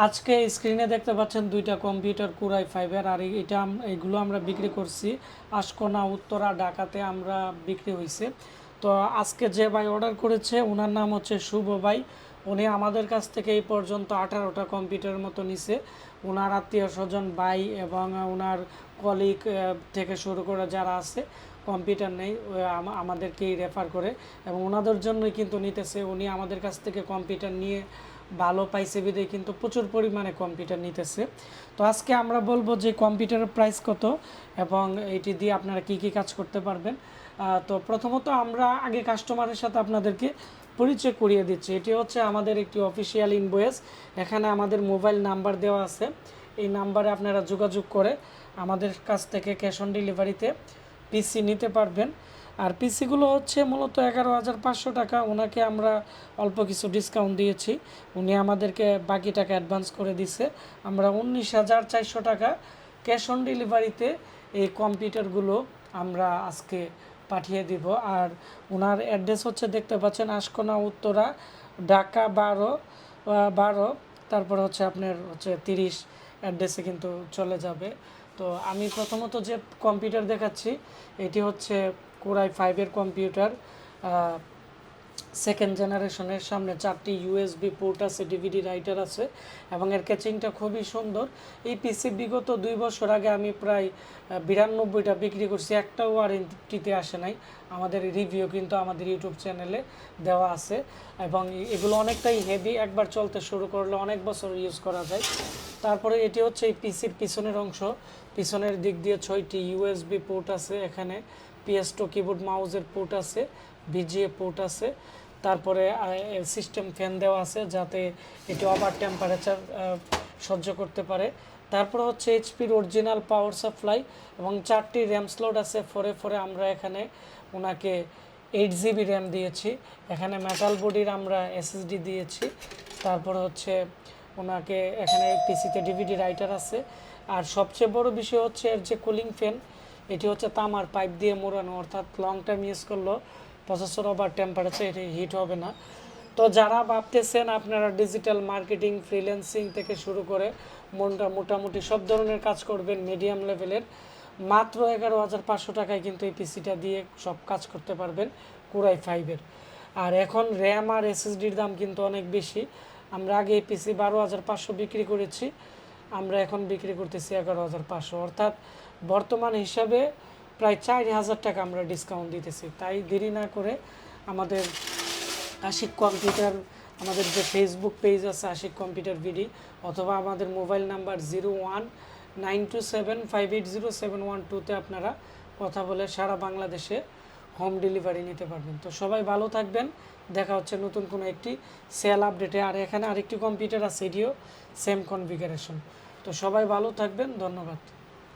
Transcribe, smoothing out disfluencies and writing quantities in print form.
আজকে স্ক্রিনে দেখতে পাচ্ছেন দুইটা কম্পিউটার কুরাই ফাইবার, আর এইগুলো আমরা বিক্রি করছি আশকোনা উত্তরা ঢাকাতে আমরা বিক্রি হয়েছে। তো আজকে যে ভাই অর্ডার করেছে ওনার নাম হচ্ছে শুভ ভাই। উনি আমাদের কাছ থেকে এই পর্যন্ত 18টা কম্পিউটারের মতো নিছে। ওনার আত্মীয় স্বজন ভাই এবং ওনার কলিগ থেকে শুরু করে যারা আছে কম্পিউটার নেই আমাদেরকেই রেফার করে, এবং ওনাদের জন্যই কিন্তু নিতেছে। উনি আমাদের কাছ থেকে কম্পিউটার নিয়ে ভালো পাইছে বিধায় কিন্তু প্রচুর পরিমাণে কম্পিউটার নিতেছে। তো আজকে আমরা বলবো যে কম্পিউটারের প্রাইস কত এবং এইটি দিয়ে আপনারা কি কি কাজ করতে পারবেন। তো প্রথমত আমরা আগে কাস্টমারের সাথে আপনাদেরকে পরিচয় করিয়ে দিচ্ছি। এটি হচ্ছে আমাদের একটি অফিসিয়াল ইনভয়েস। এখানে আমাদের মোবাইল নাম্বার দেওয়া আছে। এই নাম্বারে আপনারা যোগাযোগ করে আমাদের কাছ থেকে ক্যাশ অন ডেলিভারিতে পিসি নিতে পারবেন। আর পিসিগুলো হচ্ছে মূলত 11,500 টাকা। ওনাকে আমরা অল্প কিছু ডিসকাউন্ট দিয়েছি, উনি আমাদেরকে বাকি টাকা অ্যাডভান্স করে দিছে। আমরা 19,400 টাকা ক্যাশ অন ডেলিভারিতে এই কম্পিউটারগুলো আমরা আজকে পাঠিয়ে দিব। আর ওনার অ্যাড্রেস হচ্ছে দেখতে পাচ্ছেন আশকোনা উত্তরা ঢাকা 12 তারপর হচ্ছে আপনার হচ্ছে 30 অ্যাড্রেসে কিন্তু চলে যাবে। তো আমি প্রথমত যে কম্পিউটার দেখাচ্ছি এটি হচ্ছে কোরাই 5-এর কম্পিউটার, সেকেন্ড জেনারেশনের। সামনে 4টি ইউএসবি পোর্ট আছে, ডিভিডি রাইটার আছে এবং এর ক্যাচিংটা খুবই সুন্দর। এই পিসি বিগত 2 বছর আগে আমি প্রায় 92টা বিক্রি করছি, একটাও ওয়ারেন্টিতে আসে নাই। আমাদের রিভিউ কিন্তু আমাদের ইউটিউব চ্যানেলে দেওয়া আছে এবং এগুলো অনেকটাই হেভি, একবার চলতে শুরু করলে অনেক বছর ইউজ করা যায়। তারপরে এটি হচ্ছে এই পিসির পিছনের অংশ। পিছনের দিক দিয়ে 6টি ইউএসবি পোর্ট আছে, এখানে PS2 কিবোর্ড মাউসের পোর্ট আছে, ভিজিএ পোর্ট আছে। তারপরে সিস্টেম ফ্যান দেওয়া আছে যাতে এটি ওভার টেম্পারেচার সহ্য করতে পারে। তারপরে হচ্ছে এইচপির অরিজিনাল পাওয়ার সাপ্লাই এবং 4টি র্যাম স্লট আছে। ফোরে আমরা এখানে ওনাকে 8 GB র্যাম দিয়েছি। এখানে মেটাল বডির আমরা SSD দিয়েছি। তারপরে হচ্ছে ওনাকে এখানে পিসিতে ডিভিডি রাইটার আছে। আর সবচেয়ে বড় বিষয় হচ্ছে এর যে কুলিং ফ্যান, এটি হচ্ছে তামার পাইপ দিয়ে মোড়ানো, অর্থাৎ লং টাইম ইউজ করলেও প্রসেসর ওভার টেম্পারেচার এটি হিট হবে না। তো যারা ভাবতেছেন আপনারা ডিজিটাল মার্কেটিং, ফ্রিল্যান্সিং থেকে শুরু করে মোটামুটি সব ধরনের কাজ করবেন মিডিয়াম লেভেলের, মাত্র 11,500 টাকায় কিন্তু এই পিসিটা দিয়ে সব কাজ করতে পারবেন কোরাই 5-এর। আর এখন র্যাম আর SSDর দাম কিন্তু অনেক বেশি। আমরা আগে এই পিসি 12,500 বিক্রি করেছি, আমরা এখন বিক্রি করতেছি 11,500, অর্থাৎ বর্তমান হিসাবে প্রায় 4,000 টাকা আমরা ডিসকাউন্ট দিতেছি। তাই দেরি না করে আমাদের আশিক কম্পিউটার, আমাদের যে ফেসবুক পেজ আছে আশিক কম্পিউটার ভিডি, অথবা আমাদের মোবাইল নাম্বার 019275807112-তে আপনারা কথা বলে সারা বাংলাদেশে হোম ডেলিভারি নিতে পারবেন। তো সবাই ভালো থাকবেন, দেখা হচ্ছে নতুন কোনো একটি সেল আপডেটে। আর এখানে আরেকটি কম্পিউটার আছে, এটিও সেম কনফিগারেশন। তো সবাই ভালো থাকবেন, ধন্যবাদ।